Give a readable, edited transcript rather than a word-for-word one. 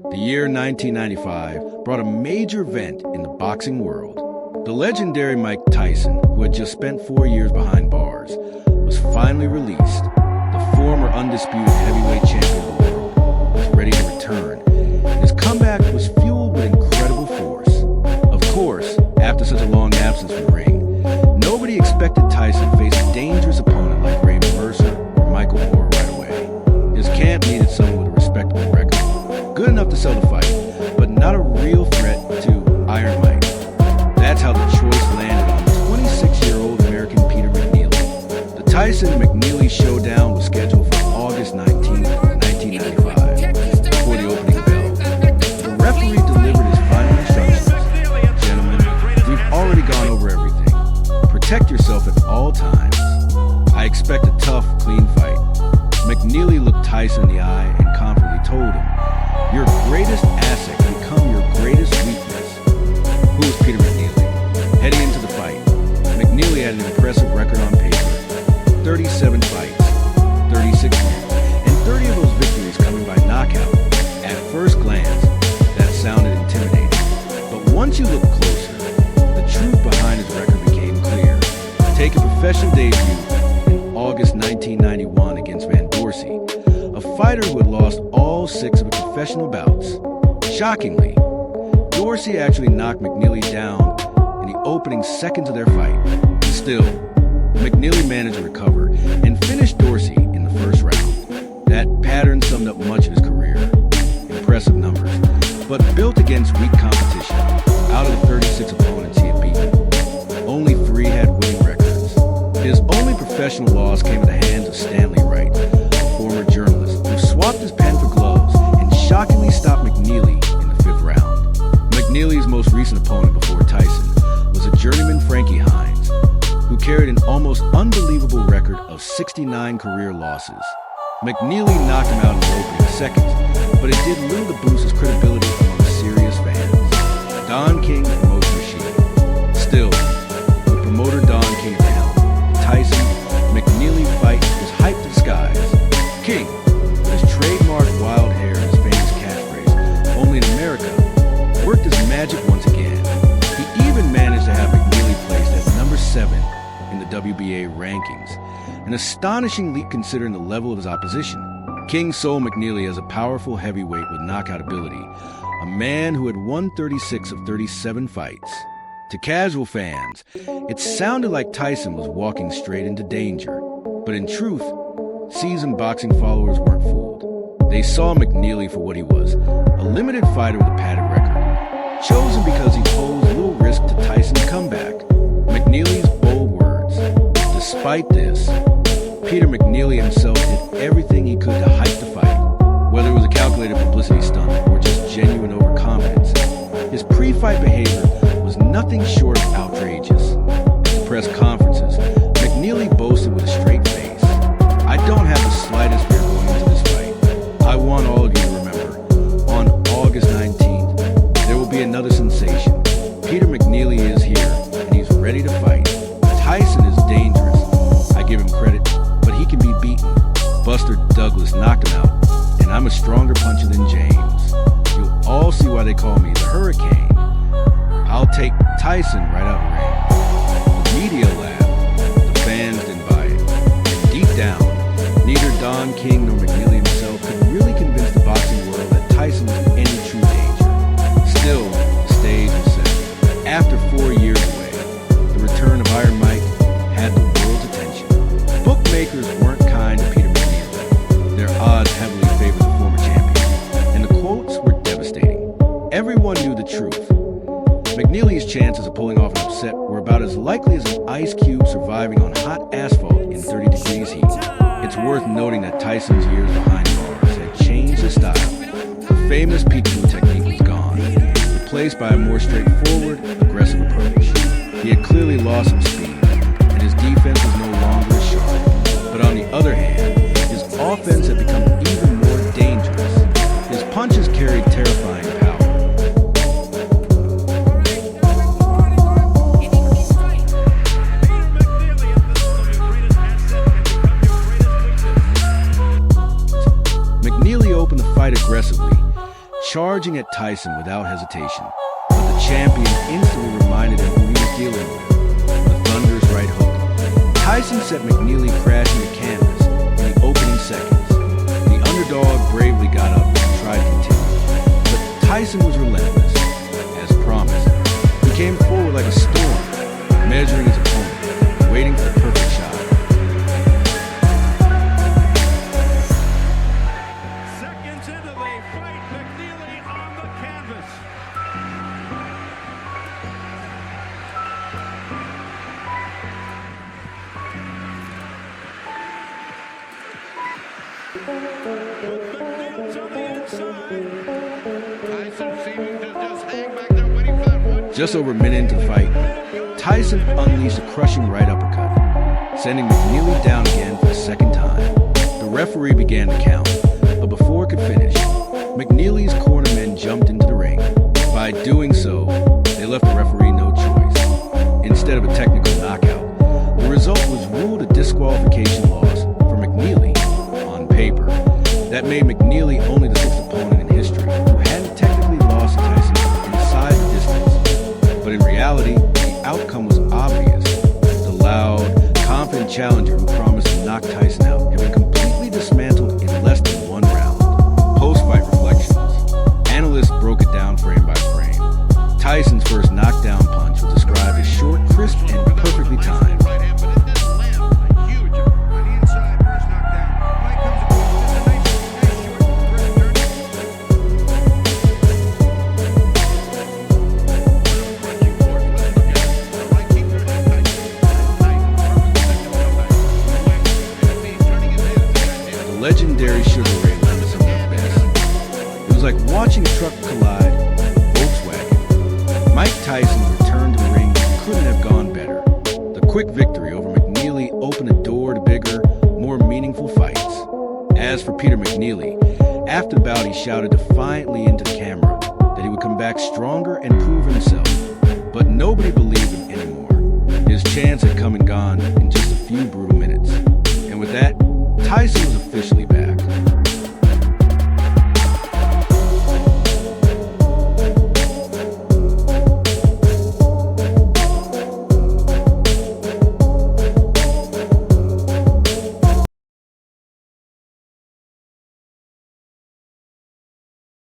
The year 1995 brought a major event in the boxing world. The legendary Mike Tyson, who had just spent 4 years behind bars, was finally released. The former undisputed heavyweight champion of the world was ready to return. His comeback was fueled with incredible force. Of course, after such a long absence from the ring, nobody expected Tyson to face a dangerous opponent like Raymond Mercer or Michael Moore right away. His camp needed someone with a respectable record, good enough to sell the fight, but not a real threat to Iron Mike. That's how the choice landed on 26-year-old American Peter McNeely. The Tyson-McNeely showdown was scheduled for August 19, 1995, before the opening bell. The referee delivered his final instructions. Gentlemen, we've already gone over everything. Protect yourself at all times. I expect a tough, clean fight. McNeely looked Tyson in the eye and confidently told him, "Your greatest asset can become your greatest weakness." Who was Peter McNeely? Heading into the fight, McNeely had an impressive record on paper. 37 fights, 36 wins, and 30 of those victories coming by knockout. At first glance, that sounded intimidating. But once you look closer, the truth behind his record became clear. Take a professional debut in August 1991 against Van Dorsey, a fighter who had lost all 6 of his professional bouts. Shockingly, Dorsey actually knocked McNeely down in the opening seconds of their fight. Still, McNeely managed to recover and finished Dorsey in the first round. That pattern summed up much of his career. Impressive numbers, but built against weak competition. Out of the 36 opponents he had beaten, only 3 had winning records. His only professional loss came at the hands of Stanley Wright, a former journalist who swapped his pen for gloves and shockingly stopped McNeely in the 5th round. McNeely's most recent opponent before Tyson was a journeyman Frankie Hines, who carried an almost unbelievable record of 69 career losses. McNeely knocked him out in the opening seconds, but it did little to boost his credibility among serious fans. Don King, the promotion machine. Still, with promoter Don King at the helm, the Tyson-McNeely fight was hyped to the skies. King, with his trademark wild hair and his famous catchphrase, "Only in America," worked his magic once again. He even managed to have McNeely placed at number 7 in the WBA rankings, an astonishing leap considering the level of his opposition. King sold McNeely as a powerful heavyweight with knockout ability, a man who had won 36 of 37 fights. To casual fans, it sounded like Tyson was walking straight into danger. But in truth, seasoned boxing followers weren't fooled. They saw McNeely for what he was, a limited fighter with a padded record, chosen because he posed little risk to Tyson's comeback. McNeely's bold words. Despite this, Peter McNeely himself did everything he could to hype the fight, whether it was a calculated publicity stunt or just genuine overconfidence. His pre-fight behavior was nothing short of outrageous. At the press conferences, McNeely boasted with a straight face, "I don't have the slightest fear going into this fight. I want all of you to remember, on August 19th, there will be another sensation. Peter McNeely is here, and he's ready to fight. Tyson is dangerous. I give him credit, but he can be beaten. Buster Douglas knocked him out, and I'm a stronger puncher than James. You'll all see why they call me the Hurricane. I'll take Tyson right out of the ring." The media laughed. The fans didn't buy it. And deep down, neither Don King nor McNeely himself could really convince the boxing world that Tyson was in any true danger. Still, the stage was set. After 4 years away, the return of Iron Mike had the world's attention. Bookmakers weren't kind to Peter McNeely. Their odds heavily favored the former champion, and the quotes were devastating. Everyone knew the truth. McNeely's chances of pulling off an upset were about as likely as an ice cube surviving on hot asphalt in 30 degrees heat. It's worth noting that Tyson's years behind bars had changed his style. The famous peekaboo technique was gone, replaced by a more straightforward, aggressive approach. He had clearly lost some speed, and his defense was no longer as sharp. But on the other hand, his offense had become even more dangerous. His punches carried terrifying power. McNeely opened the fight aggressively, charging at Tyson without hesitation. But the champion instantly reminded him who he was dealing with, the Thunder's right hook. Tyson sent McNeely crashing the canvas in the opening seconds. The underdog bravely got up and tried to continue. But Tyson was relentless. As promised, he came forward like a storm, measuring his opponent, waiting for the perfect shot. Seconds into the fight, McNeely on the canvas. With McNeely's on the inside. Tyson seeming to just hang back there waiting for that one. Just over a minute into the fight, Tyson unleashed a crushing right uppercut, sending McNeely down again for the second time. The referee began to count, but before it could finish, McNeely's cornermen jumped into the ring. By doing so, they left the referee no choice. Instead of a technical knockout, the result was ruled a disqualification loss for McNeely on paper. That made McNeely only the sixth opponent in history who hadn't technically lost to Tyson inside the distance. But in reality, the outcome was obvious. The loud, confident challenger who promised to knock Tyson out had been completely dismantled in less than one round. Post-fight reflections. Analysts broke it down frame by frame. Tyson's first knockdown punch was described as short, crisp, and perfectly timed. Legendary Sugar Ray Leonard some of the best. It was like watching a truck collide with a Volkswagen. Mike Tyson's return to the ring couldn't have gone better. The quick victory over McNeely opened a door to bigger, more meaningful fights. As for Peter McNeely, after the bout he shouted defiantly into the camera that he would come back stronger and prove himself. But nobody believed him anymore. His chance had come and gone in just a few brutal minutes. And with that, Tyson